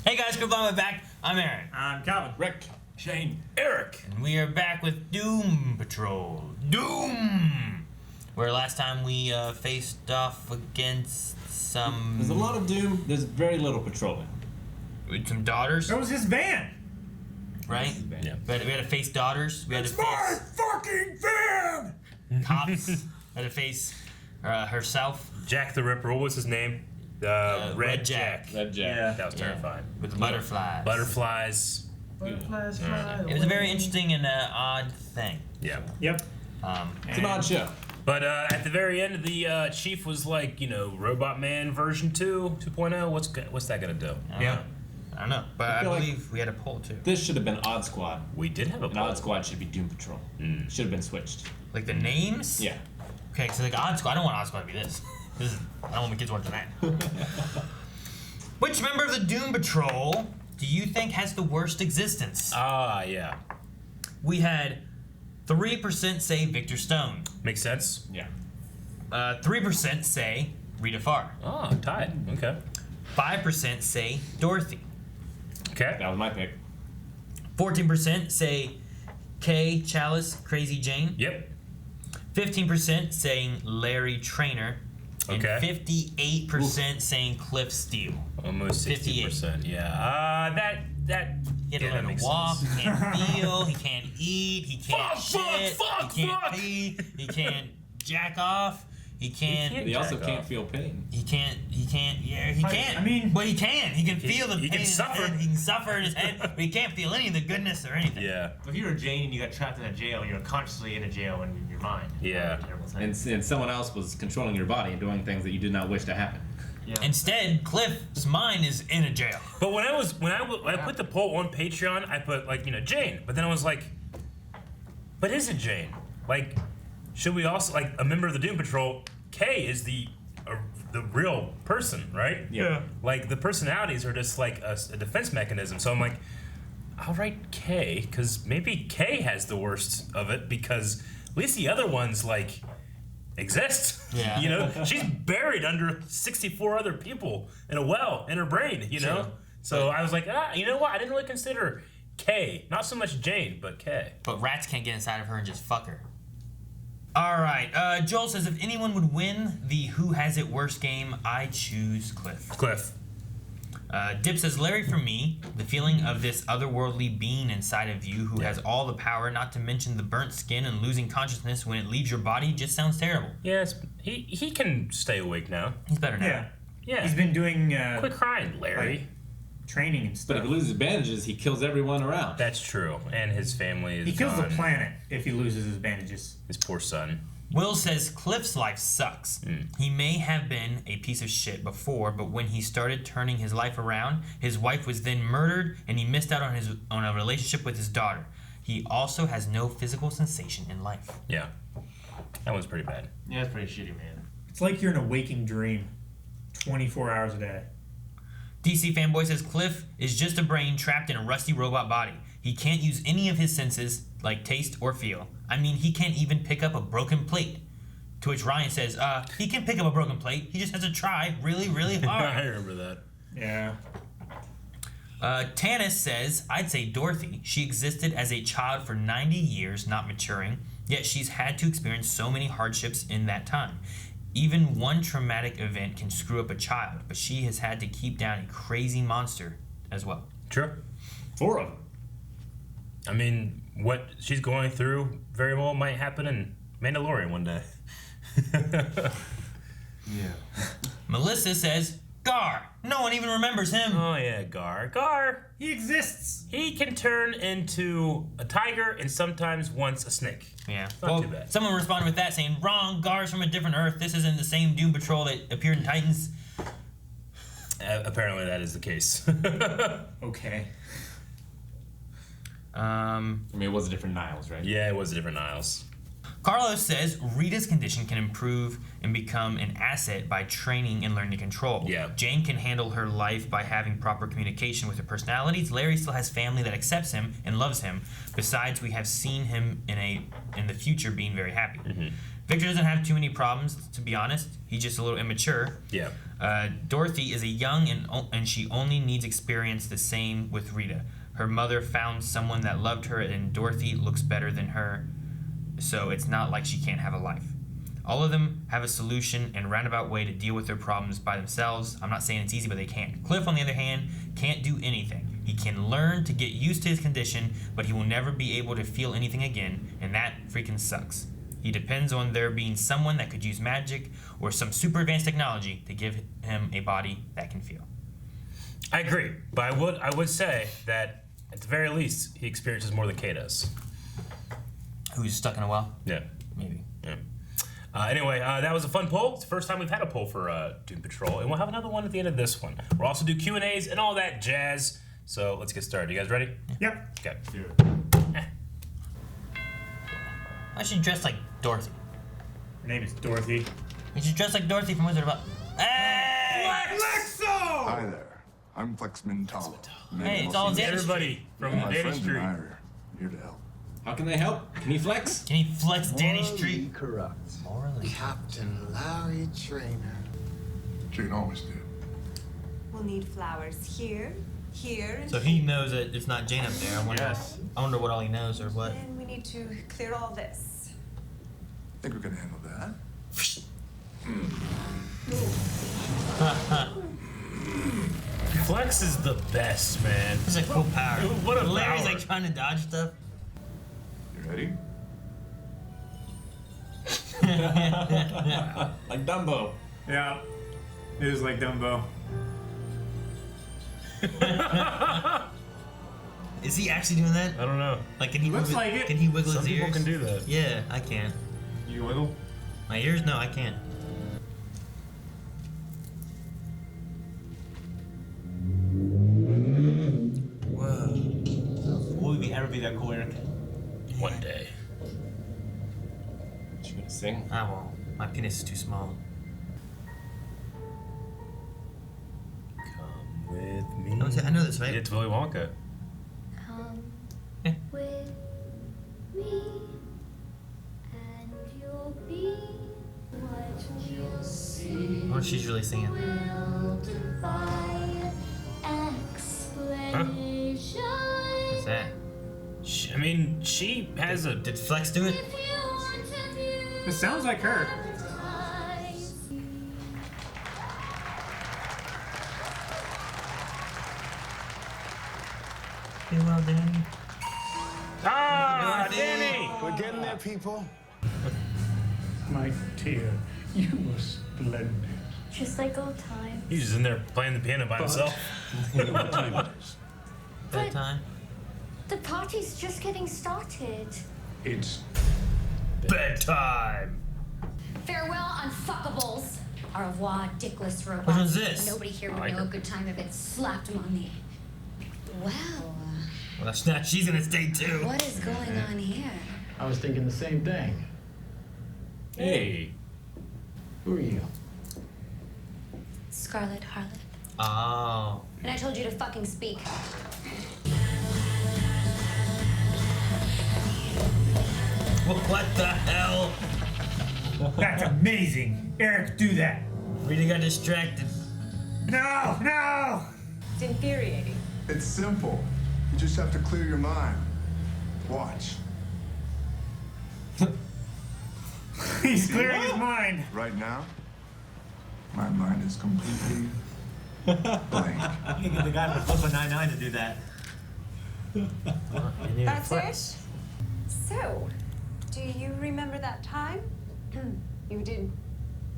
Hey guys, good luck, we're back. I'm Aaron. I'm Calvin. Rick. Shane. Eric. And we are back with Doom Patrol. Doom! Where last time we faced off against some... There's a lot of Doom, there's very little patrolling. With some daughters, That was his van. right? Yeah. We had to face daughters. We had to My face fucking van! cops. We had to face herself Jack the Ripper. What was his name? Red Jack. Red Jack. Yeah. That was terrifying. with the butterflies. Butterflies. Butterflies fly It was a very interesting and odd thing. Yeah. Yep. It's an odd show. But at the very end, the chief was like, Robot Man version 2.0. What's that gonna do? Yeah. I don't know, but I feel like- believe we had a poll too. This should have been Odd Squad. We did have a And Odd Squad should be Doom Patrol. Should have been switched. Like the names? Yeah. Okay, so like Odd Squad, I don't want Odd Squad to be this. I don't want my kids watching that. Which member of the Doom Patrol do you think has the worst existence? yeah. We had 3% say Victor Stone. Makes sense. Yeah. 3% say Rita Farr. Oh, tied. Okay. 5% say Dorothy. Okay. That was my pick. 14% say Kay Chalice Crazy Jane. Yep. 15% saying Larry Trainer. And Okay. 58% saying Cliff Steele. Almost 60%. Yeah. That. He Yeah, can that learn makes to walk, sense. he can't feel, he can't eat, he can't shit, he can't pee, he can't jack off, he can't, can't He also Jack can't off. feel pain. he can't, yeah, he can't. I mean- but he can. He can feel the he pain can in his suffer. head. He can suffer in his head, but he can't feel any of the goodness or anything. Yeah. If you were Jane and you got trapped in a jail, you're consciously in a jail in your mind. Yeah. Terrible thing. And someone else was controlling your body and doing things that you did not wish to happen. yeah. Instead, Cliff's mind is in a jail. But when I put the poll on Patreon, I put Jane. But then I was like, but is it Jane? Like, should we also a member of the Doom Patrol? Kay is the real person, right? Yeah. Like the personalities are just like a defense mechanism. So I'm like, I'll write Kay because maybe Kay has the worst of it because at least the other ones exist. Yeah. She's buried under 64 other people in a well in her brain. True. So I was like, you know what? I didn't really consider Kay, not so much Jane, but Kay. But rats can't get inside of her and just fuck her. All right. Joel says, if anyone would win the Who Has It Worst game, I choose Cliff. Cliff. Dip says, Larry, for me, the feeling of this otherworldly being inside of you who has all the power, not to mention the burnt skin and losing consciousness when it leaves your body, just sounds terrible. Yes, he can stay awake now. He's better now. Yeah. Yeah. He's been doing Quit crying, Larry. training and But stuff. if he loses bandages, he kills everyone around. That's true. And his family is He kills the gone. planet if he loses his bandages. His poor son. Will says, Cliff's life sucks. He may have been a piece of shit before, but when he started turning his life around, his wife was then murdered, and he missed out on a relationship with his daughter. He also has no physical sensation in life. Yeah. That one's pretty bad. Yeah, it's pretty shitty, man. It's like you're in a waking dream 24 hours a day. DC Fanboy says Cliff is just a brain trapped in a rusty robot body. He can't use any of his senses, like taste or feel. I mean, he can't even pick up a broken plate. To which Ryan says, he can pick up a broken plate. He just has to try really, really I hard. remember that. Yeah. Tanis says, I'd say Dorothy. She existed as a child for 90 years, not maturing, yet she's had to experience so many hardships in that time. Even one traumatic event can screw up a child, but she has had to keep down a crazy monster as well. True. 4 of them. I mean, what she's going through very well might happen in Mandalorian one day. Yeah. Melissa says, Gar. No one even remembers him. Oh yeah, Gar. Gar. He exists. He can turn into a tiger and sometimes once a snake. Yeah. Not too bad. Someone responded with that saying, wrong, Gar's from a different Earth. This isn't the same Doom Patrol that appeared in Titans. Apparently that is the case. Okay. I mean, it was a different Niles, right? Yeah, it was a different Niles. Carlos says Rita's condition can improve and become an asset by training and learning to control. Yeah. Jane can handle her life by having proper communication with her personalities. Larry still has family that accepts him and loves him. Besides, we have seen him in the future being very happy. Victor doesn't have too many problems, to be honest. He's just a little immature. Yeah. Dorothy is a young and she only needs experience. The same with Rita. Her mother found someone that loved her, and Dorothy looks better than her, so it's not like she can't have a life. All of them have a solution and roundabout way to deal with their problems by themselves. I'm not saying it's easy, but they can. Cliff, on the other hand, can't do anything. He can learn to get used to his condition, but he will never be able to feel anything again, and that freaking sucks. He depends on there being someone that could use magic or some super advanced technology to give him a body that can feel. I agree, but I would say that at the very least he experiences more than Kay does. Who's stuck in a well? Yeah. Maybe. Yeah. Anyway, that was a fun poll. It's the first time we've had a poll for Doom Patrol, and we'll have another one at the end of this one. We'll also do Q&As and all that jazz. So let's get started. You guys ready? Yep. Okay. Why should you dress like Dorothy? Her name is Dorothy. You should dress like Dorothy from Wizard of Oz. Hey! Flexo! Hi there. I'm Flexman Tom. Hey, it's all Danny Everybody from My Danny friends Street. and I are here to help. How can they help? Can he flex? Can he flex Danny Street? Correct. Morally. Captain Larry Trainer. Jane always did. We'll need flowers here, here, and So he knows that it's not Jane up there. I wonder what all he knows or what. and we need to clear all this. Think we can handle that? Flex is the best, man. It's a cool power. What a Larry's power. like trying to dodge stuff. You ready? Like Dumbo. Yeah. It is like Dumbo. Is he actually doing that? I don't know. Like, can he Looks wiggle, like it. Can he wiggle Some his people ears? can do that. Yeah, I can. You wiggle? My ears? No, I can't. Whoa. Will we ever be that cool, Eric? One day. What you gonna sing? I won't. My penis is too small. Come with me. I know this, right? It's Willy Wonka. Come Eh. with me, and you'll be what you'll see. What if she's really singing? Will defy explanation. What's that? She has a. Did Flex do it? If you want to view It sounds like her. what I see. Be well, Danny. Ah, Dorothy. Danny! We're getting there, people. My dear, you were splendid. Just like old times. He's just in there playing the piano by himself. You know what time it is. Bedtime. The party's just getting started. It's Bedtime. Farewell, unfuckables. Au revoir, dickless robots. Which one's this? Nobody here I would like know her. a good time if it slapped them on the. Well, Well, that's not. She's gonna stay too. what is going on here? I was thinking the same thing. Hey. Who are you? Scarlet Harlot. Oh. And I told you to fucking speak. What the hell? that's amazing. Eric, do that. Rita got distracted. No, no. It's infuriating. It's simple. You just have to clear your mind. Watch. He's clearing his mind. Right now, my mind is completely blank. You can get the guy from Flip a 99 to do that. That's it? So, do you remember that time? You did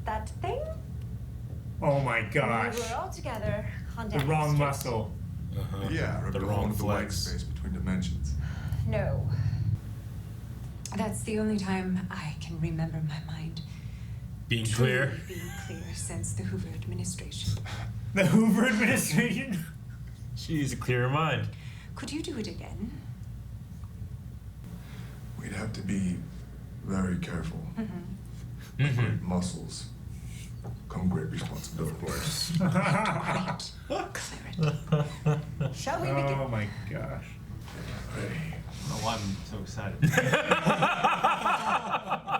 that thing? Oh my gosh. We were all together on The Downing wrong Street. muscle. Yeah, ripped The a hole wrong into the white flex. space between dimensions. No. That's the only time I can remember my mind Being truly clear. being clear since the Hoover administration. The Hoover administration? She needs to clear her mind. Could you do it again? We'd have to be very careful. With great muscles come great responsibilities. Clarity. Shall we begin? Oh my gosh. Ready. I don't know why I'm so excited. I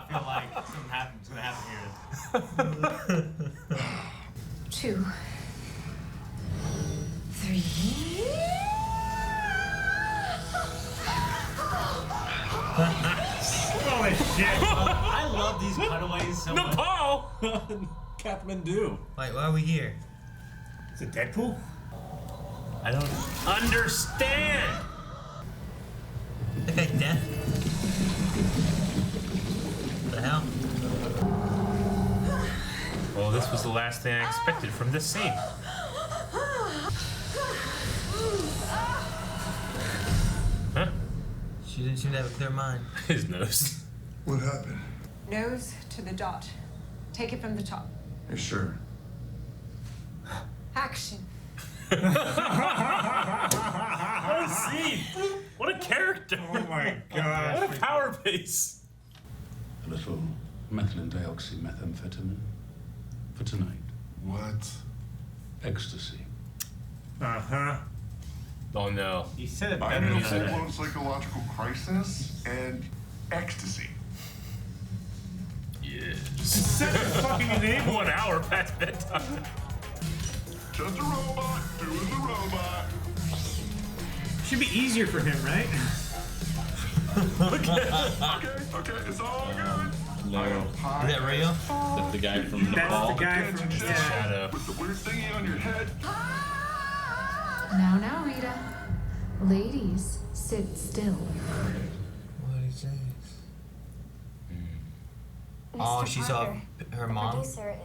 feel like something gonna happen here. 2, 3. Holy shit! I love these cutaways so much. Nepal! Kathmandu. Wait, why are we here? Is it Deadpool? I don't understand! That guy dead? What the hell? Well, this was the last thing I expected from this scene. Huh? She didn't seem to have a clear mind. His nose. What happened? Nose to the dot. Take it from the top. You sure? Action. What a scene! What a character! Oh my god. What a power base! A little methylene dioxymethamphetamine for tonight. What? Ecstasy. Uh-huh. Oh no. You said it I better know than that. full-blown psychological crisis and ecstasy. Yes. Set the fucking name. 1 hour past bedtime. Just a robot doing the robot. Should be easier for him, right? Okay, it's all good. No. Is that real? That's the guy from That's Nepal. the guy from Shadow. With the weird thingy on your head. Now, Rita. Ladies, sit still. What is this? Oh, she saw her mom? Producer,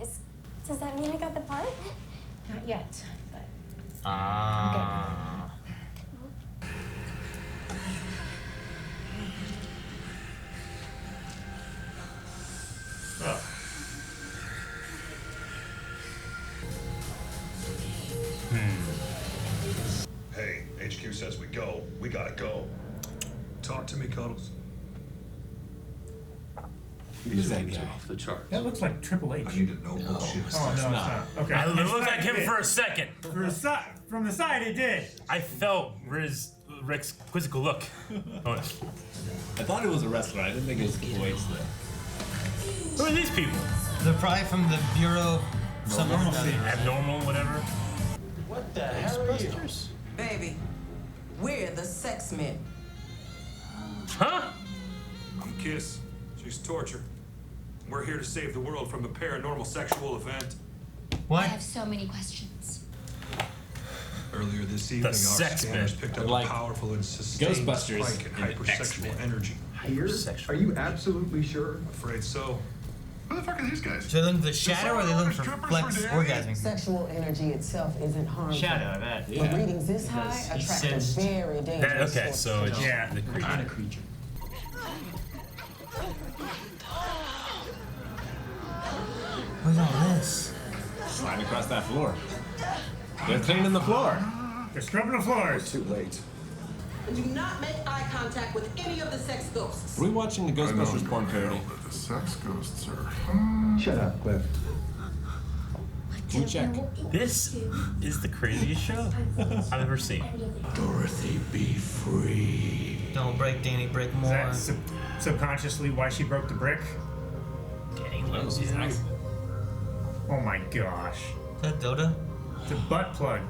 does that mean I got the part? Not yet, but Ah. Hey, HQ says we go. We gotta go. Talk to me, Cuddles. These names are off the charts. That looks like Triple H. I need to know bullshit. Oh, no, it's not. Okay. I looked like It him did. for a second. From the side, it did. I felt Rick's quizzical look. Oh, I thought it was a wrestler. I didn't think it was Triple H though. who are these people? They're probably from the Bureau of something. Abnormal, whatever. What the hell are you? Baby, we're the sex men. Huh? I'm Kiss. She's Torture. We're here to save the world from a paranormal sexual event. I What? have so many questions. Earlier this evening, our sex scanners men. picked up Like a powerful and sustained Ghostbusters spike in and hypersexual X-Men. energy. Here? Are you absolutely sure? Afraid so. Who the fuck are these guys? So they're looking for the shadow or are they looking for Flex orgasming? Sexual energy itself isn't harmful. Shadow, I bet. But readings this high Because he attract a sensed very dangerous Okay, source so of it's Yeah. the creature. Not a creature. What's all this? Slide across that floor. They're cleaning the floor. They're scrubbing the floors. Too late. Do not make eye contact with any of the sex ghosts. Are we watching the Ghostbusters porn parody? But the sex ghosts are. Shut up, Cliff. You check. This is the craziest show I've ever seen. Dorothy, be free. Don't break, Danny, break Is more. that subconsciously why she broke the brick? Danny loves you. Oh my gosh. Is that Dota? It's a butt plug.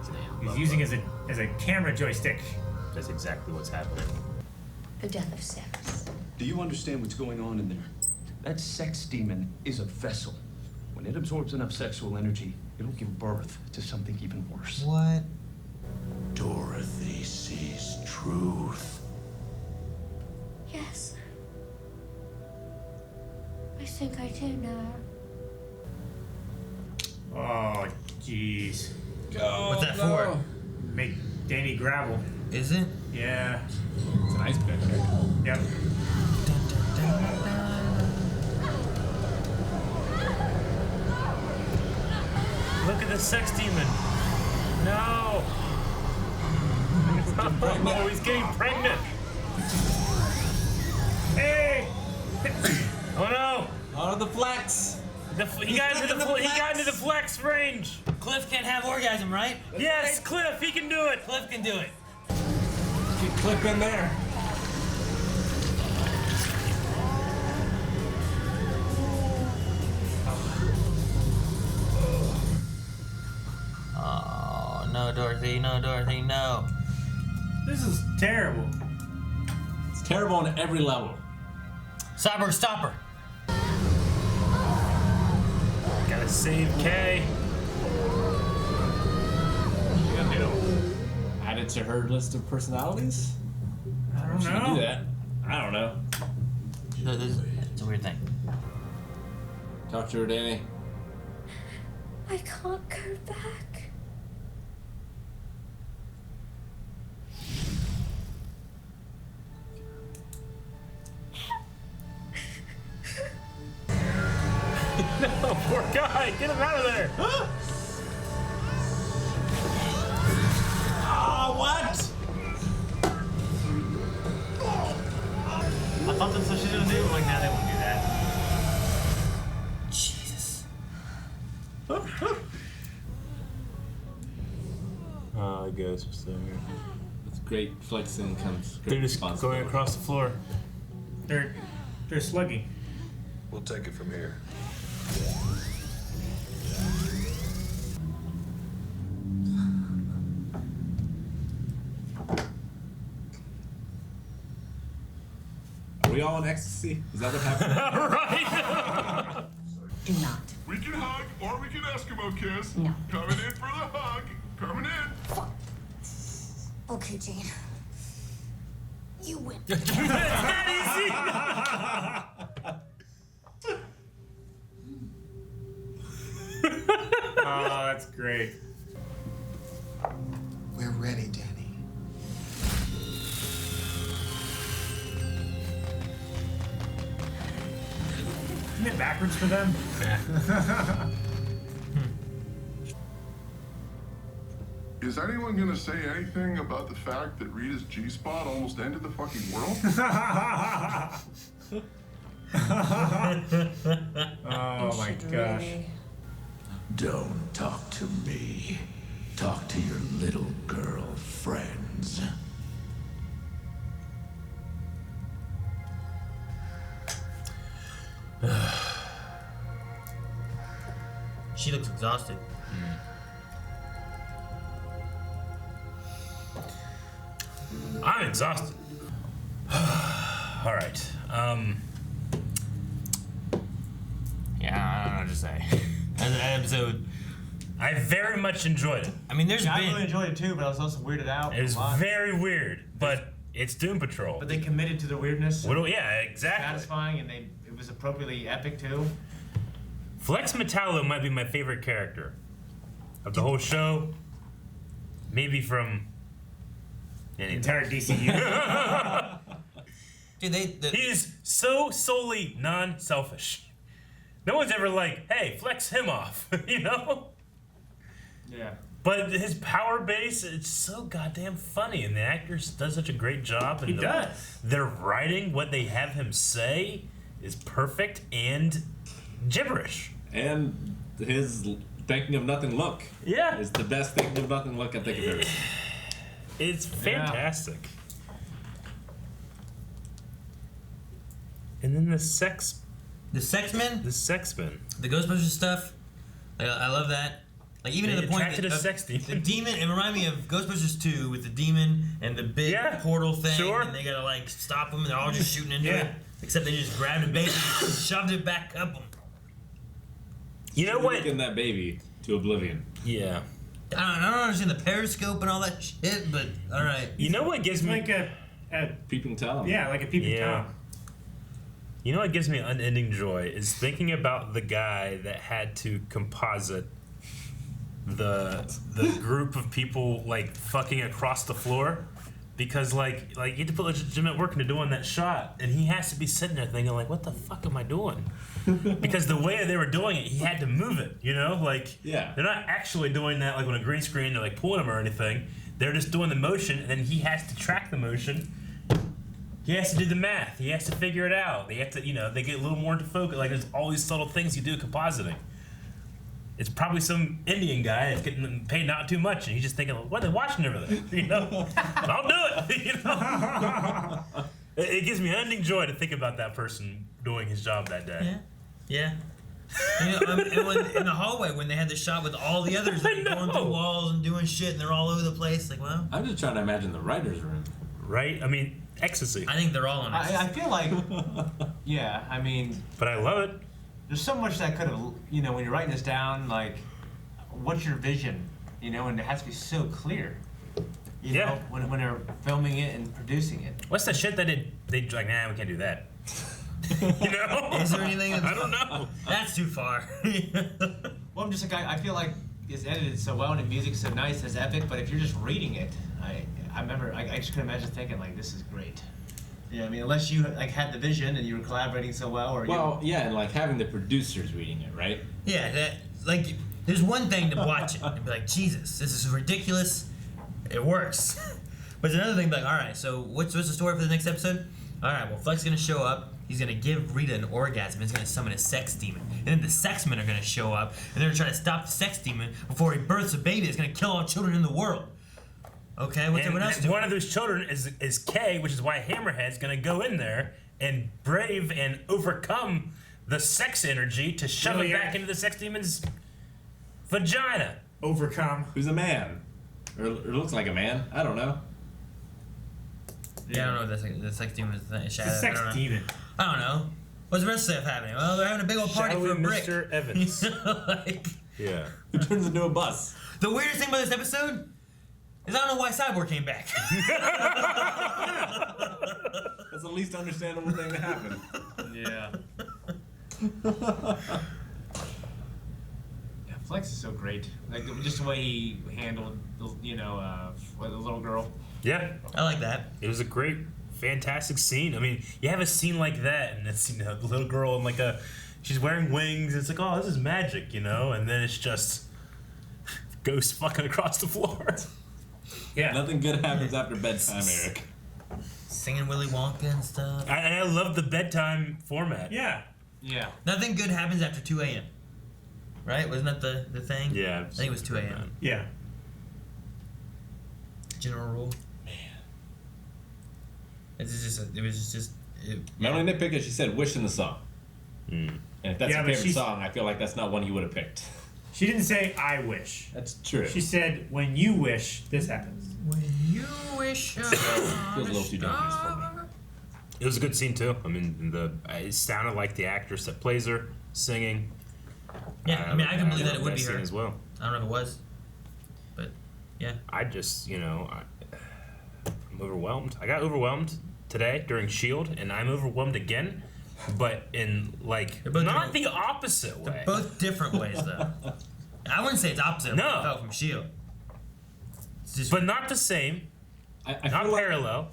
He's using it as a camera joystick. That's exactly what's happening. The death of sex. Do you understand what's going on in there? That sex demon is a vessel. When it absorbs enough sexual energy, it'll give birth to something even worse. What? Dorothy sees truth. Yes. I think I do now. Oh, jeez. What's that for? Make Danny gravel. Is it? Yeah. It's an ice pick. Yep. Look at the sex demon. No. Oh, he's getting pregnant. Hey! Oh no. Out of the flex. He got into the flex range. Cliff can't have orgasm, right? Yes, Cliff, he can do it. Cliff can do it. Keep Cliff in there. Dorothy, no, Dorothy, no. This is terrible. It's terrible on every level. Cyborg, stop her. Gotta save Kay. You gonna do? Add it to her list of personalities? I don't She can know. do that. I don't know. It's a weird thing. Talk to her, Danny. I can't go back. No, poor guy. Get him out of there. Oh, what? I thought that's what she was gonna do. Like, now they won't do that. Jesus. Oh, the ghost was there. With great flexing comes great They're just responsibility. going across the floor. They're sluggy. We'll take it from here. Are we all in ecstasy? Is that what happened? Right. Do not. We can hug or we can Eskimo kiss. No. Coming in for the hug. Coming in. Okay, Jane. You win. It's that easy. Oh, that's great. We're ready, Danny. Isn't it backwards for them? Is anyone gonna say anything about the fact that Rita's G-spot almost ended the fucking world? Oh my gosh. Don't talk to me. Talk to your little girl friends. She looks exhausted. I'm exhausted. All right. Yeah, I don't know what to say. As an episode, I very much enjoyed it. I mean, there's Yeah, I been. really enjoyed it too, but I was also weirded out. It was a lot. very weird, but it's Doom Patrol. But they committed to the weirdness. Yeah, exactly. Satisfying, and it was appropriately epic too. Flex Metallo might be my favorite character of the whole show. Maybe from The entire DCU. Dude, He's so solely non-selfish. No one's ever like, hey, flex him off, you know? Yeah. But his power base, it's so goddamn funny, and the actor does such a great job. And He does. Their writing, what they have him say, is perfect and gibberish. And his thinking of nothing look. Yeah. Is the best thinking of nothing look I think I've ever seen. It's fantastic. And then the Sexmen. The Sexmen. The Ghostbusters stuff. I love that. Like even They to the point attracted that a sex demon. The demon. It reminded me of Ghostbusters 2 with the demon and the big portal thing. sure. And they gotta like stop them. And they're all just shooting into Yeah. it. Except they just grabbed a baby, and shoved it back up them. You know what? Taking that baby to oblivion. Yeah. I don't understand the periscope and all that shit, but all right. You know what gives It's me like a peeping Tom. Yeah, like a peeping Tom. You know what gives me unending joy is thinking about the guy that had to composite the group of people like fucking across the floor, because like you have to put legitimate work into doing that shot, and he has to be sitting there thinking like, what the fuck am I doing? Because the way they were doing it, he had to move it, you know, like they're not actually doing that like on a green screen, they're like pulling him or anything. They're just doing the motion, and then he has to track the motion. He has to do the math. He has to figure it out. They have to, you know, they get a little more into focus. Like there's all these subtle things you do compositing. It's probably some Indian guy that's getting paid not too much, and he's just thinking, what are they watching over there? You know, I'll do it. You know, it gives me unending joy to think about that person doing his job that day. Yeah. In the hallway when they had the shot with all the others like, going through walls and doing shit and they're all over the place, like, well. I'm just trying to imagine the writer's room. Right? I mean, ecstasy. I think they're all on ecstasy. I feel like, yeah, I mean. But I love it. There's so much that could have, when you're writing this down, like, what's your vision? And it has to be so clear. You know, when they're filming it and producing it. What's the shit that they like, nah, we can't do that. Is there anything? I don't know. That's too far. Well, I'm just like, I feel like it's edited so well and the music's so nice, it's epic, but if you're just reading it, I remember, I just couldn't imagine thinking, like, this is great. Yeah, I mean, unless you, like, had the vision and you were collaborating so well, or yeah, and, like, having the producers reading it, right? Yeah, that, like, there's one thing to watch it and be like, Jesus, this is ridiculous. It works. But there's another thing, like, all right, so what's the story for the next episode? All right, well, Fleck's gonna show up. He's gonna give Rita an orgasm. He's gonna summon a sex demon, and then the sexmen are gonna show up, and they're gonna try to stop the sex demon before he births a baby that's gonna kill all children in the world. Okay, what's everyone else doing? One of those children is Kay, which is why Hammerhead's gonna go in there and brave and overcome the sex energy to shove it back into the sex demon's vagina. Overcome. Who's a man? Or looks like a man. I don't know. Yeah, I don't know if the sex demon is a shadow. The sex demon. I don't know. What's the rest of stuff happening? Well, they're having a big old party for a brick. Mr. Evans. Like, yeah. Who turns into a bus? The weirdest thing about this episode is I don't know why Cyborg came back. That's the least understandable thing to happen. Yeah. Yeah, Flex is so great. Like, just the way he handled, the little girl. Yeah. I like that. It was a great, fantastic scene. I mean, you have a scene like that, and it's, the little girl and, like, she's wearing wings. It's like, oh, this is magic, and then it's just ghosts fucking across the floor. Yeah. Nothing good happens after bedtime, Eric. Singing Willy Wonka and stuff. And I love the bedtime format. Yeah. Yeah. Nothing good happens after 2 a.m. Right? Wasn't that the thing? Yeah. I think it was 2 a.m. Yeah. General rule. Man. It was just. My only nitpick is she said "wish" in the song. And if that's your favorite song, I feel like that's not one you would have picked. She didn't say "I wish." That's true. She said, "When you wish, this happens." When you wish. Feels a little too dangerous for me. It was a good scene too. I mean, it sounded like the actress that plays her singing. Yeah, I mean, I can believe that it would be scene her as well. I don't know if it was, but yeah. I just, I'm overwhelmed. I got overwhelmed today during S.H.I.E.L.D., and I'm overwhelmed again, but in, like, not the opposite way. They're both different ways, though. I wouldn't say it's opposite. No. What I felt from S.H.I.E.L.D. But not the same. I not feel parallel.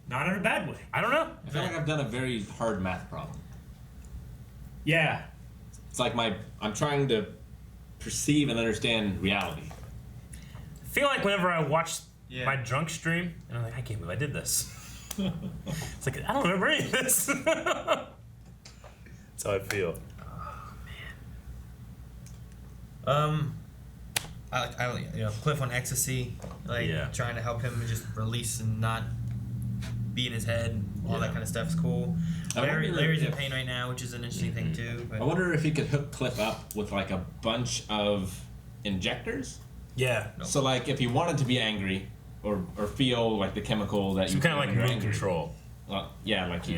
Not in a bad way. I don't know. I feel like I've done a very hard math problem. Yeah. It's like I'm trying to perceive and understand reality. I feel like whenever I watch my drunk stream, and I'm like, I can't believe I did this. It's like, I don't remember any of this. That's how I feel. Oh, man. Cliff on ecstasy, trying to help him just release and not be in his head, and all that kind of stuff is cool. Larry's in pain right now, which is an interesting thing too. But I wonder if he could hook Cliff up with like a bunch of injectors. Yeah. So like if he wanted to be angry or feel like the chemical that you kind of like mood control. Well, yeah, like he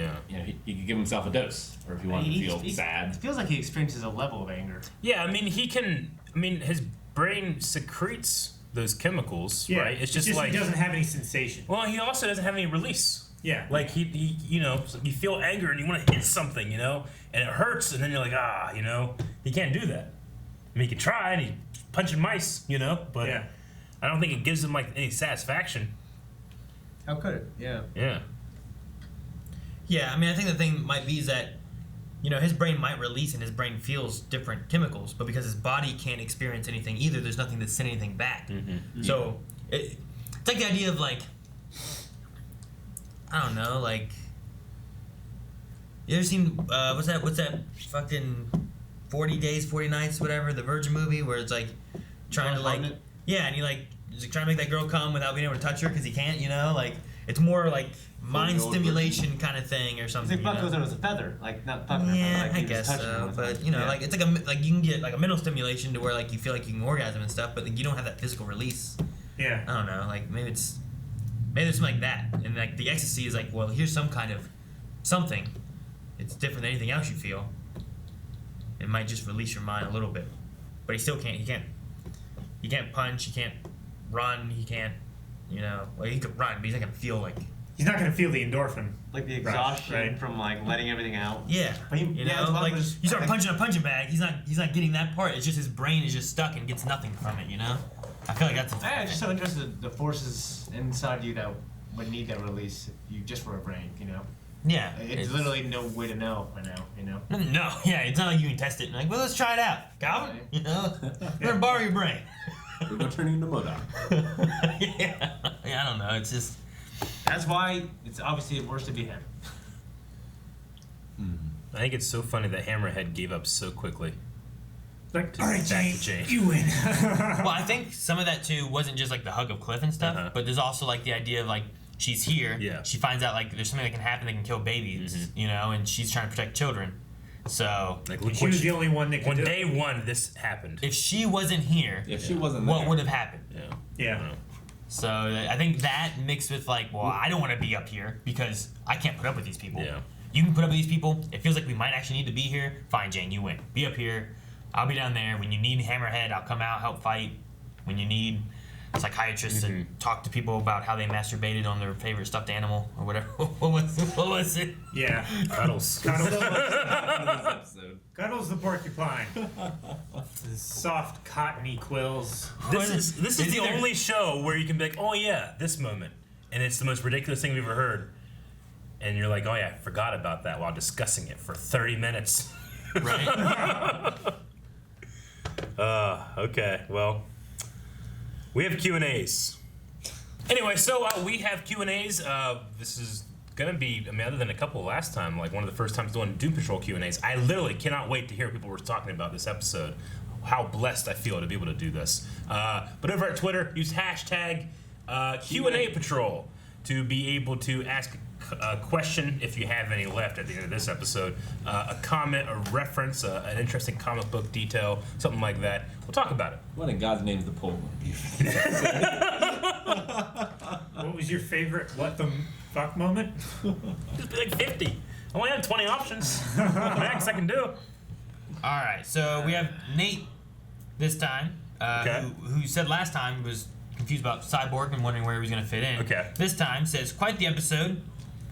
could give himself a dose, or if he wanted to feel sad. It feels like he experiences a level of anger. Yeah, I mean his brain secretes those chemicals, right? It's just like he doesn't have any sensation. Well, he also doesn't have any release. Yeah. Like he you feel anger and you want to hit something, and it hurts, and then you're like, he can't do that. I mean, he can try, and he's punching mice, but I don't think it gives him like any satisfaction. How could it? Yeah. Yeah. Yeah, I mean, I think the thing might be is that, his brain might release and his brain feels different chemicals, but because his body can't experience anything either, there's nothing to send anything back. Mm-hmm. So it's like the idea of like, I don't know, like, you ever seen what's that fucking 40 Days, 40 Nights, whatever, the Virgin movie where it's like trying to like, and he's like trying to make that girl come without being able to touch her because he can't, like. It's more like mind stimulation kind of thing or something. It's like Buck goes there was a feather, like not fucking yeah, like I guess so. But you know, like it's like you can get like a mental stimulation to where like you feel like you can orgasm and stuff, but like, you don't have that physical release. Yeah. I don't know. Like maybe there's something like that, and like the ecstasy is like, well, here's some kind of something. It's different than anything else you feel. It might just release your mind a little bit, but he still can't. He can't punch. He can't run. He can't. You know, well, he could run, but he's not gonna feel like. He's not gonna feel the endorphin. Like the exhaustion from like letting everything out. Yeah. But you know, like you start punching a punching bag. He's not getting that part. It's just his brain is just stuck and gets nothing from it. You know. I feel like that's. I'm just so interested in the forces inside you that would need that release if you just were a brain. You know. Yeah. It's literally no way to know right now. You know. No. Yeah. It's not like you can test it. And like, well, let's try it out, Calvin. You know. We're gonna borrow your brain. We're gonna turn you into Modoc. Yeah. I don't know. It's just. That's why it's obviously worse to be him. I think it's so funny that Hammerhead gave up so quickly. Like, all right, Jane, you win. Well, I think some of that too wasn't just like the hug of Cliff and stuff, but there's also like the idea of like she's here. Yeah. She finds out like there's something that can happen that can kill babies, you know, and she's trying to protect children. So like she was the only one that could on do day it. one this happened. If she wasn't here, what would have happened? Yeah. So I think that mixed with like, well, I don't want to be up here because I can't put up with these people. Yeah. You can put up with these people. It feels like we might actually need to be here. Fine, Jane, you win. Be up here. I'll be down there. When you need Hammerhead, I'll come out, help fight. When you need psychiatrists to talk to people about how they masturbated on their favorite stuffed animal or whatever. What was it? Yeah. Cuddles. Cuddles the porcupine. The soft, cottony quills. This is the only show where you can be like, oh yeah, this moment. And it's the most ridiculous thing we've ever heard. And you're like, oh yeah, I forgot about that while discussing it for 30 minutes. Right? Okay, well, we have Q&As. Anyway, so we have Q&As. This is gonna be, I mean, other than a couple last time, like one of the first times doing Doom Patrol Q&As, I literally cannot wait to hear what people were talking about this episode. How blessed I feel to be able to do this. But over at Twitter, use hashtag Q&A Patrol to be able to ask a question, if you have any left at the end of this episode, a comment, a reference, an interesting comic book detail, something like that. We'll talk about it. What in God's name is the poll? What was your favorite what the fuck moment? Just be like 50. I only have 20 options. Max I can do. All right, so we have Nate this time, who said last time was confused about Cyborg and wondering where he was going to fit in. Okay. This time says, quite the episode.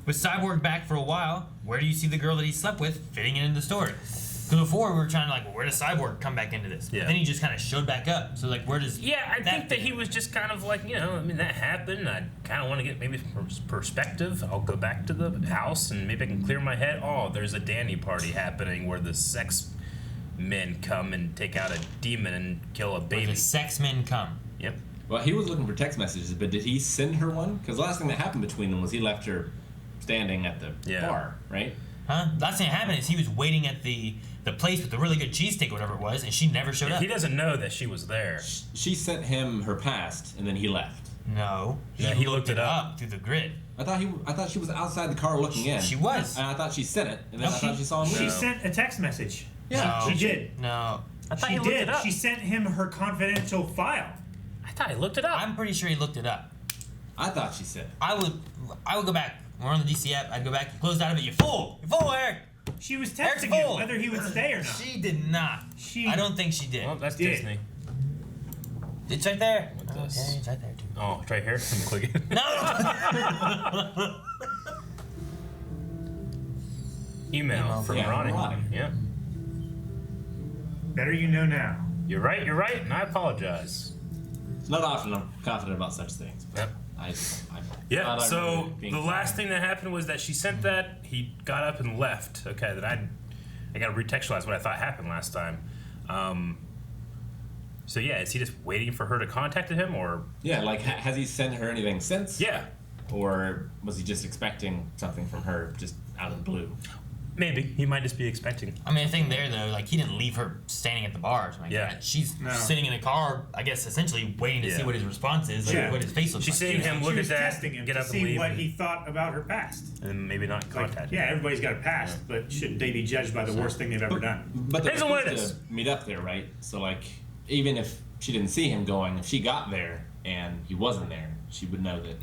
With Cyborg back for a while, where do you see the girl that he slept with fitting into the story? Because before we were trying to like, well, where does Cyborg come back into this? Yeah. But then he just kind of showed back up. So like, where does I think that he was just kind of like, you know, I mean, that happened. I kind of want to get maybe some perspective. I'll go back to the house and maybe I can clear my head. Oh, there's a Danny party happening where the sex men come and take out a demon and kill a baby. Where the sex men come. Yep. Well, he was looking for text messages, but did he send her one? Because the last thing that happened between them was he left her standing at the bar, right? Huh? Last thing that happened is he was waiting at the place with the really good cheesesteak or whatever it was, and she never showed up. He doesn't know that she was there. She sent him her past, and then he left. No. He looked it up through the grid. I thought she was outside the car looking in. She was. And I thought she sent it, and then I thought she saw him. She sent a text message. Yeah, No. She did. No. I thought She he looked did. it up. She sent him her confidential file. I thought he looked it up. I'm pretty sure he looked it up. I thought she said it. I would go back. We're on the DC app. I'd go back. You closed out of it. You fool, Eric. She was Eric's texting him full. whether he would stay or not. She did not. I don't think she did. Well, that's Did. Disney. It's right there. What's this? Okay, it's right there too. Oh, it's right here. I'm clicking. No. Email from Ronnie. Yeah. Better you know now. You're right, and I apologize. It's not often I'm confident about such things. Yep. Yeah, Yeah, so the last thing that happened was that she sent that, he got up and left. Okay, then I gotta retextualize what I thought happened last time. So yeah, is he just waiting for her to contact him, or? Yeah, like, has he sent her anything since? Yeah. Or was he just expecting something from her just out of the blue? Maybe he might just be expecting. I mean, the thing there though, like he didn't leave her standing at the bar or something like that. She's sitting in a car, I guess, essentially waiting to see what his response is, like what his face looks She's like. seeing him look at that, testing him get to up and see leave, what he thought about her past. and maybe not contact. Yeah, everybody's got a past, but shouldn't they be judged by the worst thing they've ever done? But they're Depends on what it supposed to meet up there, right? So like, even if she didn't see him going, if she got there and he wasn't there, she would know that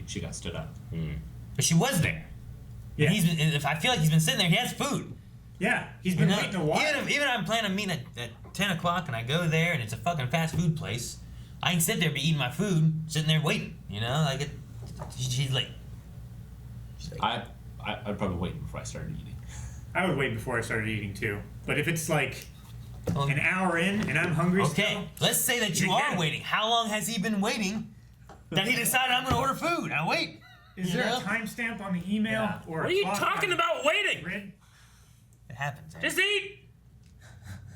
she got stood up. But she was there. Yeah. If I feel like he's been sitting there, he has food. Yeah, he's been waiting a while. Even if I'm planning on meeting at 10 o'clock and I go there and it's a fucking fast food place, I can sit there be eating my food, sitting there waiting. You know, like she's late. I'd probably wait before I started eating. I would wait before I started eating too. But if it's like an hour in and I'm hungry still, let's say that you are waiting. How long has he been waiting that he decided I'm going to order food? I wait. Is there a timestamp on the email or What are you talking about waiting? It happens. Just eat.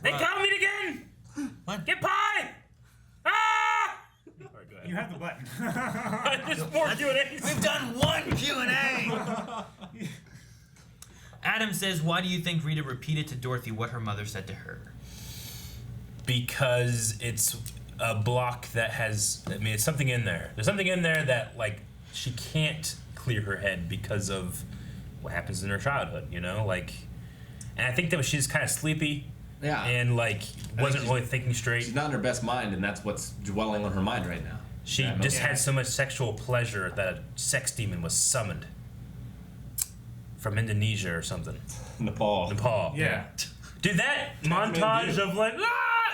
They call me again. What? Get pie. Ah! You have the button. Just more Q&As. We've done one Q&A. Adam says, why do you think Rita repeated to Dorothy what her mother said to her? Because it's a block that has, I mean, it's something in there. There's something in there that, like, she can't clear her head because of what happens in her childhood, you know? Like, and I think that she's kind of sleepy. Yeah. And, like, wasn't really thinking straight. She's not in her best mind, and that's what's dwelling on her mind right now. She just had so much sexual pleasure that a sex demon was summoned from Indonesia or something. Nepal. Yeah. Dude, that montage of like,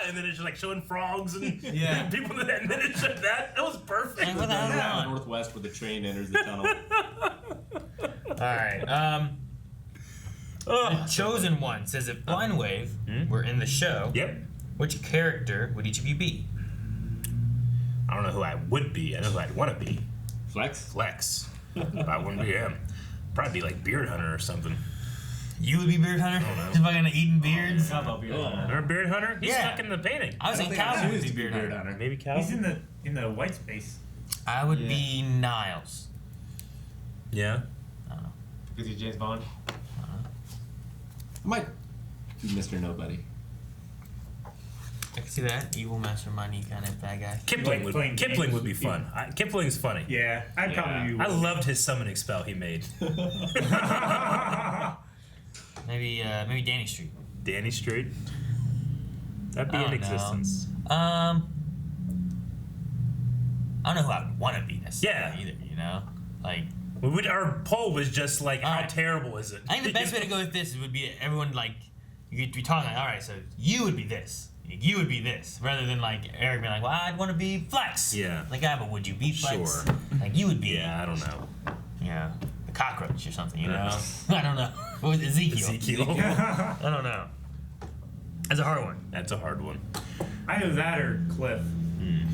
and then it's just like showing frogs and people, and then it showed that. That was perfect. What the hell? Northwest where the train enters the tunnel. All right. The Chosen One says if Blind Wave were in the show, which character would each of you be? I don't know who I would be. I know who I'd want to be. Flex. If I wouldn't be him, probably be like Beard Hunter or something. You would be Beard Hunter? I don't know. Just fucking eating beards? How about Beard Hunter? Remember Beard Hunter? He's stuck in the painting. I was thinking Calvin would be Beard Hunter. Maybe Calvin. He's in the white space. I would be Niles. Yeah. Because you're James Bond? I might be Mr. Nobody. I can see that. Evil mastermindy kind of bad guy. Kipling would be fun. Kipling's funny. Yeah, I'd probably be. I loved his summoning spell he made. Maybe Danny Street. Danny Street? That'd be in existence. I don't know who I would want to be necessarily either, you know? Like... Our poll was just like, how terrible is it? I think the best way to go with this would be everyone, like, you'd be talking like, all right, so you would be this. You would be this. Rather than, like, Eric being like, well, I'd want to be Flex. Yeah. Like, but would you be Flex? Sure. Like, you would be... Yeah, I don't know. Yeah. The cockroach or something, you know? I don't know. What was Ezekiel? I don't know. That's a hard one. That's a hard one. Either that or Cliff. You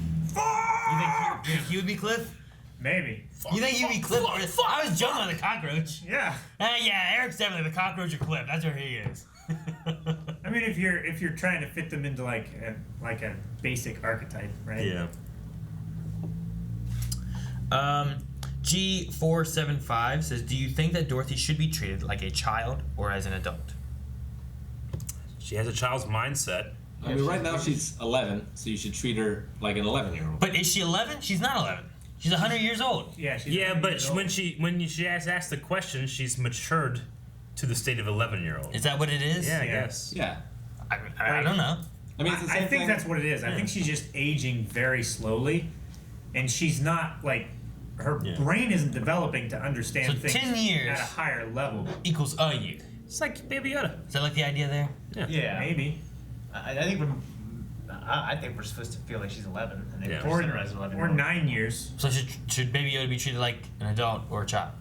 think he would be Cliff? Maybe. You think you'd be Cliff? I was joking on the cockroach. Yeah. Yeah, Eric's definitely the cockroach or Cliff. That's where he is. I mean, if you're trying to fit them into like a basic archetype, right? Yeah. G475 says, do you think that Dorothy should be treated like a child or as an adult? She has a child's mindset. I mean, right now she's 11, so you should treat her like an 11-year-old. But is she 11? She's not 11. She's 100 years old. Yeah, but when she has asked the question, she's matured to the state of 11-year-old. Is that what it is? Yeah, I guess. Yeah. I don't know. I mean, it's the same I think thing. that's what it is. I think she's just aging very slowly, and she's not like her brain isn't developing to understand things 10 years at a higher level. Equals a year. It's like Baby Yoda. Is that like the idea there? Yeah. Maybe. I think we're supposed to feel like she's 11, and then Or, her as 11. or 9 years. So should Baby Yoda be treated like an adult or a child?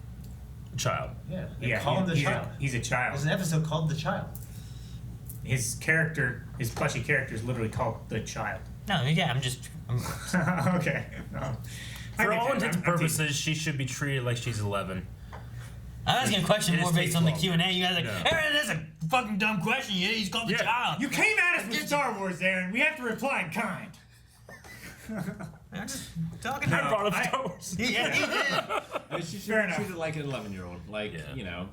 Child. Yeah. Yeah, Call him the child. He's a child. There's an episode called The Child. His plushy character is literally called the child. No, yeah, I'm just... Okay. No. For all intents and purposes, she should be treated like she's 11. I'm asking a question more based on the Q&A. You guys are like, No. Aaron, that's a fucking dumb question. He's called the child. You came at us with Star Wars, Aaron. We have to reply in kind. I'm just talking I brought up Star Wars. Yeah, he did. I mean, she should be treated like an 11-year-old. Like, you know,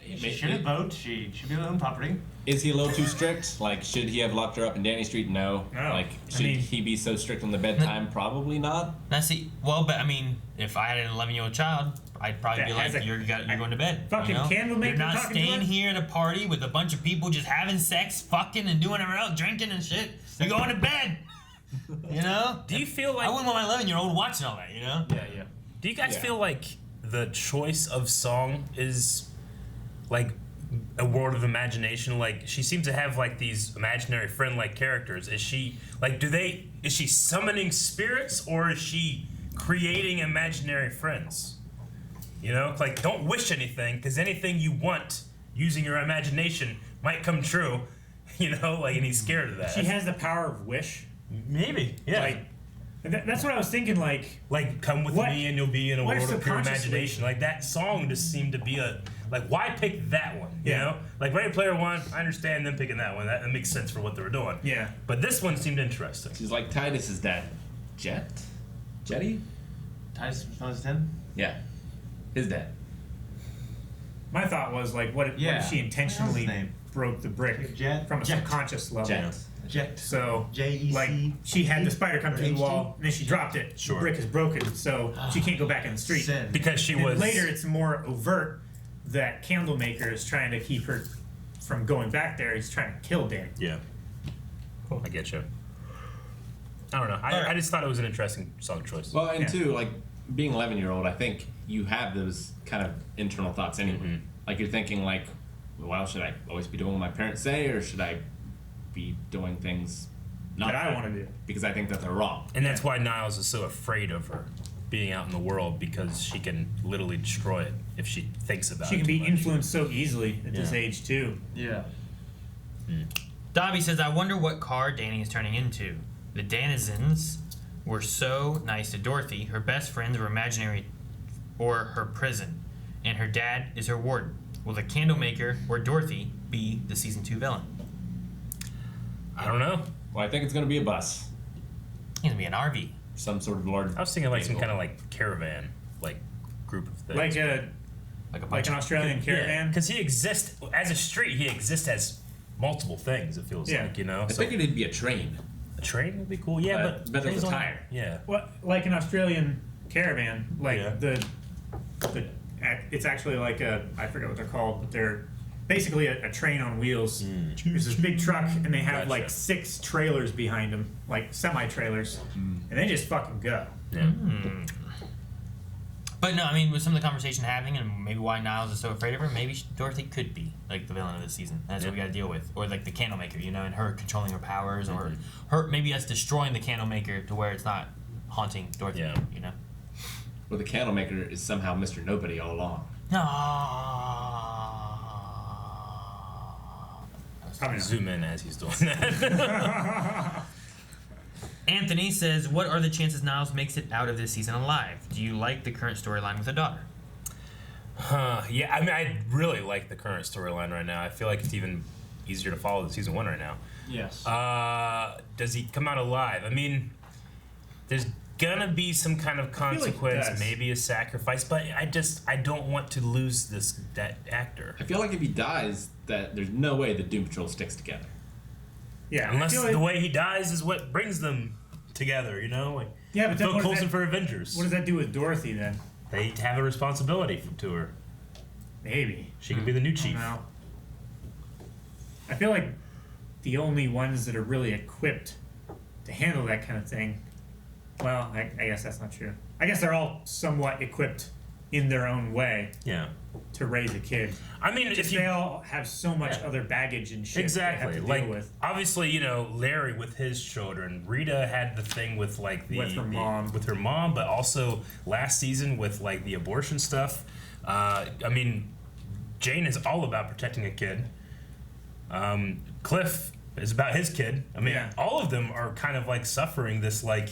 She shouldn't vote. She should be her own property. Is he a little too strict? Like, should he have locked her up in Danny Street? No. No. Like, should he be so strict on the bedtime? Probably not. But I mean, if I had an 11-year-old child, I'd probably be like, you're going to bed. Fucking candle maker. You're not talking staying to her? here at a party with a bunch of people just having sex, fucking, and doing whatever else, drinking and shit. You're going to bed. You know? Do you feel like I wouldn't want my 11-year-old watching all that, you know? Yeah. Do you guys feel like the choice of song is like a world of imagination? Like, she seems to have like these imaginary friend-like characters. Is she like, is she summoning spirits, or is she creating imaginary friends? You know, like, don't wish anything, because anything you want using your imagination might come true. You know, like, and he's scared of that. She has the power of wish. Maybe, yeah. Like, that's what I was thinking. Like come with me and you'll be in a world of pure imagination. Like, that song just seemed to be why pick that one? You know, like Ready Player One. I understand them picking that one. That makes sense for what they were doing. Yeah. But this one seemed interesting. She's like Titus's dad, Jetty. Titus was him. Yeah, his dad. My thought was like, what if she intentionally broke the brick from a subconscious level? Jet. So, J-E-C. like, she had the spider come through the wall, and then she dropped it. Sure. The brick is broken, so she can't go back in the street. Because she was... Later, it's more overt that Candlemaker is trying to keep her from going back there. He's trying to kill Danny. Yeah. Cool. I get you. I don't know. I just thought it was an interesting song choice. Well, and too, like, being 11-year-old, I think you have those kind of internal thoughts anyway. Mm-hmm. Like, you're thinking, like, well, should I always be doing what my parents say, or should I be doing things not that I want to do because I think that they're wrong? And that's why Niles is so afraid of her being out in the world, because she can literally destroy it if she thinks about it. She can be influenced so easily at this age, too. Yeah. Dobby says, I wonder what car Danny is turning into. The Danizens were so nice to Dorothy. Her best friends were imaginary, or her prison. And her dad is her warden. Will the Candlemaker or Dorothy be the season 2 villain? I don't know. Well, I think it's going to be a bus. It's going to be an RV. Some sort of large... I was thinking like some kind of like caravan, like group of things. Like an Australian caravan? Because he exists, as a street, he exists as multiple things, it feels like, you know? I figured it'd be a train. A train would be cool, yeah, but... Better with a tire. Yeah. Well, like an Australian caravan, like it's actually like I forget what they're called, but they're basically a train on wheels. There's this big truck, and they have like 6 trailers behind them, like semi-trailers, and they just fucking go. Yeah. But no, I mean, with some of the conversation happening, and maybe why Niles is so afraid of her, maybe Dorothy could be like the villain of this season. That's what we got to deal with, or like the Candlemaker, you know, and her controlling her powers, or her maybe us destroying the Candlemaker to where it's not haunting Dorothy, you know. Or the Candlemaker is somehow Mr. Nobody all along. Zoom in as he's doing that. Anthony says, what are the chances Niles makes it out of this season alive? Do you like the current storyline with the daughter? Yeah, I mean, I really like the current storyline right now. I feel like it's even easier to follow than season 1 right now. Yes. Does he come out alive? I mean, there's gonna be some kind of consequence, maybe a sacrifice, but I don't want to lose that actor. I feel like if he dies, that there's no way the Doom Patrol sticks together. Yeah, unless the way he dies is what brings them together, you know? Like, yeah, but then Phil Coulson for Avengers. What does that do with Dorothy then? They have a responsibility to her. Maybe she could be the new chief. I feel like the only ones that are really equipped to handle that kind of thing. Well, I guess that's not true. I guess they're all somewhat equipped in their own way. Yeah. To raise a kid. I mean, if they all have so much other baggage and shit. Exactly. They have to like deal with. Obviously, you know, Larry with his children. Rita had the thing with like with her mom, but also last season with like the abortion stuff. I mean, Jane is all about protecting a kid. Cliff is about his kid. I mean, all of them are kind of like suffering this like.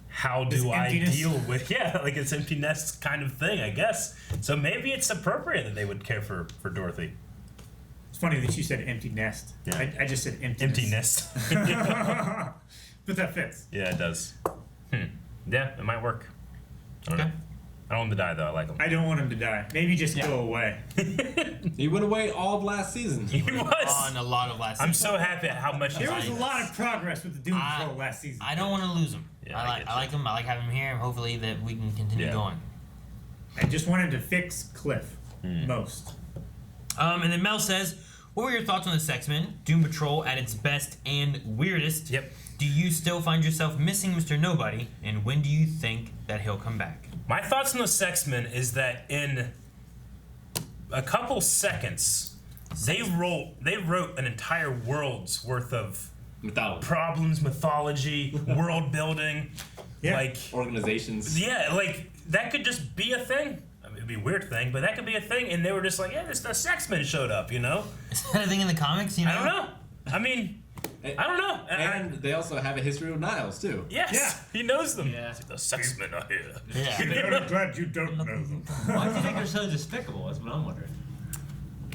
How do I deal with like it's empty nest kind of thing, I guess. So maybe it's appropriate that they would care for Dorothy. It's funny that you said empty nest. Yeah. I just said empty nest. But that fits. Yeah, it does. Yeah, it might work. I don't know. I don't want him to die, though. I like him. I don't want him to die. Maybe just go away. He went away all of last season. He was. On a lot of last season. I'm so happy at how much There was a lot of progress with the Doom Patrol last season. I don't want to lose him. Yeah, I like him. I like having him here. And hopefully that we can continue going. I just want him to fix Cliff most. And then Mel says, what were your thoughts on the Sexmen? Doom Patrol at its best and weirdest. Yep. Do you still find yourself missing Mr. Nobody? And when do you think that he'll come back? My thoughts on the Sexmen is that in a couple seconds, they wrote an entire world's worth of problems, mythology, world building, like organizations. Yeah, like that could just be a thing. I mean, it'd be a weird thing, but that could be a thing. And they were just like, yeah, the Sexmen showed up, you know? Is that a thing in the comics? You know? I don't know. I mean, I don't know. And they also have a history with Niles, too. Yes, he knows them. Yeah. The Sexmen are here. Yeah. I'm glad you don't know them. Why do you think they're so despicable? That's what I'm wondering.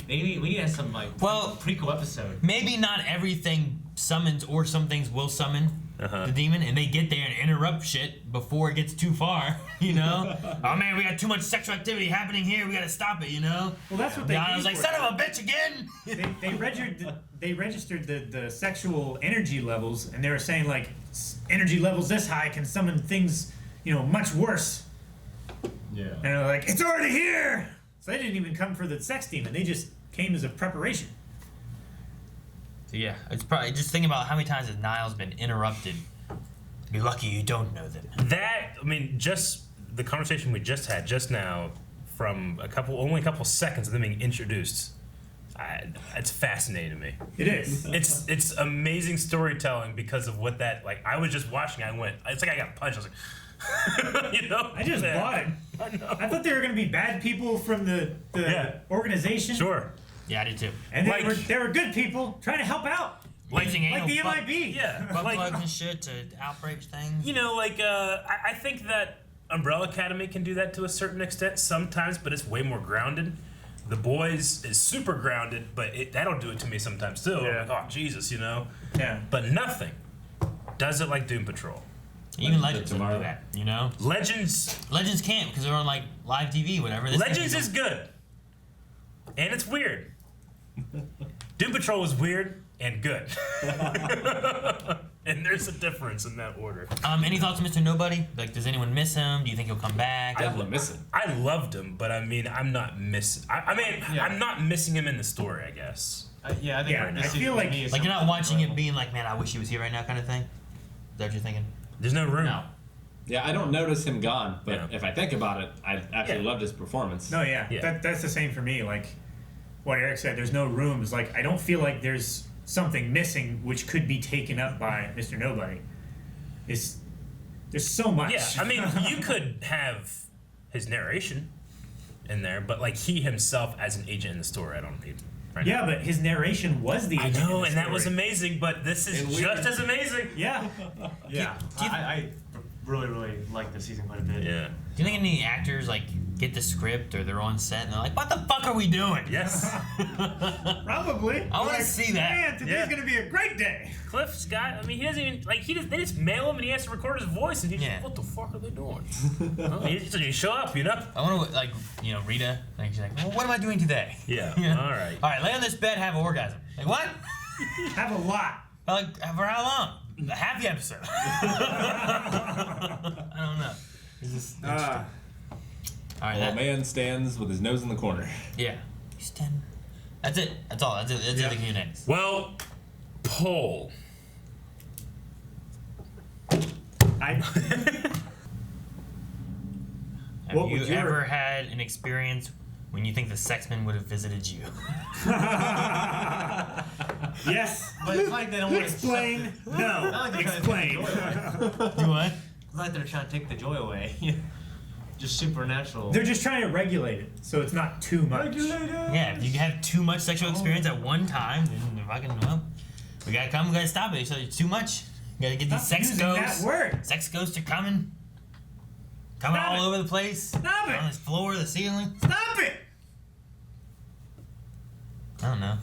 We need to have some prequel episode. Maybe not everything summons, or some things will summon the demon, and they get there and interrupt shit before it gets too far. You know? Oh man, we got too much sexual activity happening here. We got to stop it. You know? Well, that's what they. I was like, son of a bitch again. They registered the sexual energy levels, and they were saying like energy levels this high can summon things, you know, much worse. Yeah. And they're like, it's already here. So they didn't even come for the sex demon. They just came as a preparation. So yeah, it's probably just thinking about how many times has Niles been interrupted. Be lucky you don't know them. That, I mean, just the conversation we just had just now, from only a couple seconds of them being introduced, it's fascinating to me. It is. It's amazing storytelling because of what that, like, I was just watching, I went, it's like I got punched, I was like, you know? I just bought it. I thought they were going to be bad people from the organization. Sure. Yeah, I did too. And they were good people trying to help out. Like the MIB. Yeah. Butt plugs and shit to outbreak things. You know, like, I think that Umbrella Academy can do that to a certain extent sometimes, but it's way more grounded. The Boys is super grounded, but that'll do it to me sometimes too. Yeah. I'm like, oh, Jesus, you know? Yeah. But nothing does it like Doom Patrol. Even Legends doesn't do that, you know? Legends can't because they're on like live TV, whatever. Legends is good. And it's weird. Doom Patrol is weird and good. And there's a difference in that order. Any thoughts on Mr. Nobody? Like, does anyone miss him? Do you think he'll come back? I miss him. I loved him, but I mean, I'm not missing. I'm not missing him in the story, I guess. I think I feel like you're not watching it being like, man, I wish he was here right now, kind of thing. Is that what you're thinking? There's no room. No. Yeah, I don't notice him gone, but if I think about it, I actually loved his performance. No, yeah. That's the same for me. Like what Eric said, there's no room. It's like I don't feel like there's something missing which could be taken up by Mr. Nobody. There's so much. Yeah, I mean, you could have his narration in there, but like he himself as an agent in the story, I don't need. Right Yeah, now. but his narration was the agent. I know, in the and that story. was amazing, but this is just as amazing. Yeah. Yeah. I really like this season quite a bit. Yeah. Do you think any actors like get the script or they're on set and they're like, "What the fuck are we doing?" Yes. Probably. I want to see that. Man, today's gonna be a great day. Cliff Scott, I mean, he doesn't even, like, they just mail him and he has to record his voice and he's like, what the fuck are they doing? You show up, you know? I wonder what, like, you know, Rita, like, she's like, well, what am I doing today? Yeah, You know? all right. All right, lay on this bed, have an orgasm. Like, what? Have a lot. Like, for how long? Half the episode. I don't know. It's just All right, Well, a man stands with his nose in the corner. Yeah. He's 10. That's it. That's all. That's it. That's the Q&As. Well, poll. Have you ever had an experience when you think the Sexmen would have visited you? Yes. But it's like they don't want to explain. No. Explain. Do what? It's like they're trying to take the joy away. Just supernatural. They're just trying to regulate it, so it's not too much. Yeah, if you have too much sexual experience at one time, then fucking, well, we gotta come, we gotta stop it. So it's too much. You gotta get these sex using that ghosts. word. Sex ghosts are coming. Coming Stop all it. over the place. Stop it. On this floor, the ceiling. Stop it. I don't know.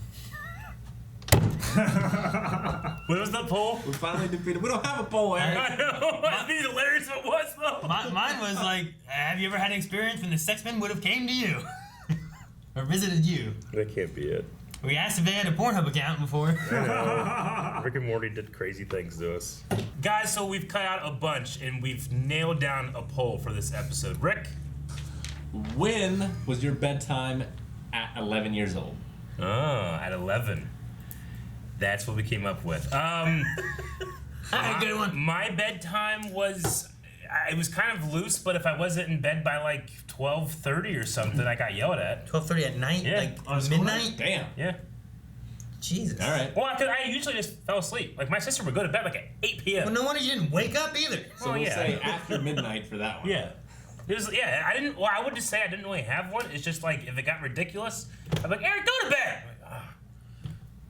What was the poll? We finally defeated. We don't have a poll, Aaron. I know. It'd be hilarious if it was though. Mine was like, have you ever had an experience when the sexman would have came to you or visited you? That can't be it. We asked if they had a Pornhub account before. I know. Rick and Morty did crazy things to us. Guys, so we've cut out a bunch and we've nailed down a poll for this episode. Rick? When was your bedtime at 11 years old? Oh, at 11. That's what we came up with. Good one. My bedtime was, it was kind of loose, but if I wasn't in bed by like 12:30 or something, I got yelled at. 12:30 at night? Yeah. Like On a school midnight? night? Damn. Yeah. Jesus. All right. Well, I usually just fell asleep. Like my sister would go to bed like at 8 p.m. Well, no wonder you didn't wake up either. So we'll say after midnight for that one. Yeah. It was, yeah, I didn't. Well, I would just say I didn't really have one. It's just like if it got ridiculous, I'm like, Eric, go to bed. I'm like,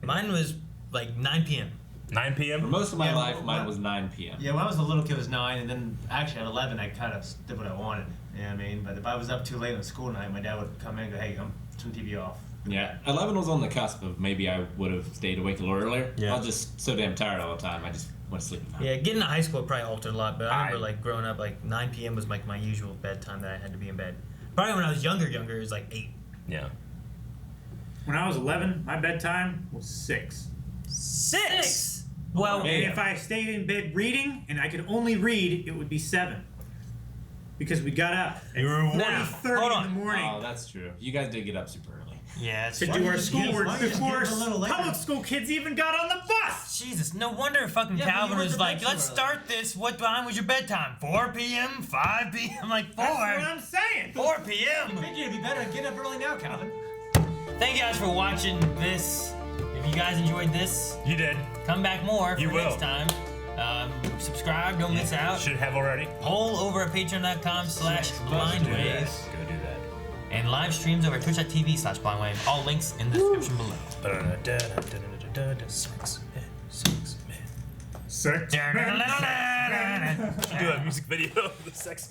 Mine was like 9 p.m. 9 p.m. For most of my life, mine was 9 p.m. Yeah, when I was a little kid, it was 9, and then actually at 11, I kind of did what I wanted. You know what I mean? But if I was up too late on school night, my dad would come in and go, hey, turn TV off. Yeah, 11 was on the cusp of maybe I would have stayed awake a little earlier. Yeah. I was just so damn tired all the time. I just went to sleep. Yeah, getting to high school probably altered a lot, but I remember like growing up, like 9 p.m. was like my usual bedtime that I had to be in bed. Probably when I was younger, it was like 8. Yeah. When I was 11, my bedtime was 6. 6? Well, And if I stayed in bed reading and I could only read, it would be 7. Because we got up at 4:30 in the morning. Oh, that's true. You guys did get up super early. Yeah, it's to do our schoolwork before public school kids even got on the bus. Jesus, no wonder fucking Calvin was like, let's start this. What time was your bedtime? 4 p.m., 5 p.m., like 4. That's what I'm saying. 4 p.m. I think it'd be better to get up early now, Calvin. Thank you guys for watching this. If you guys enjoyed this, you did. Come back more for You will. next time. Subscribe, don't miss out. Should have already. Poll over at patreon.com/blindwave. Go do that. And live streams over at twitch.tv/blindwave. All links in the description below. Sex. Do a music video of the sex.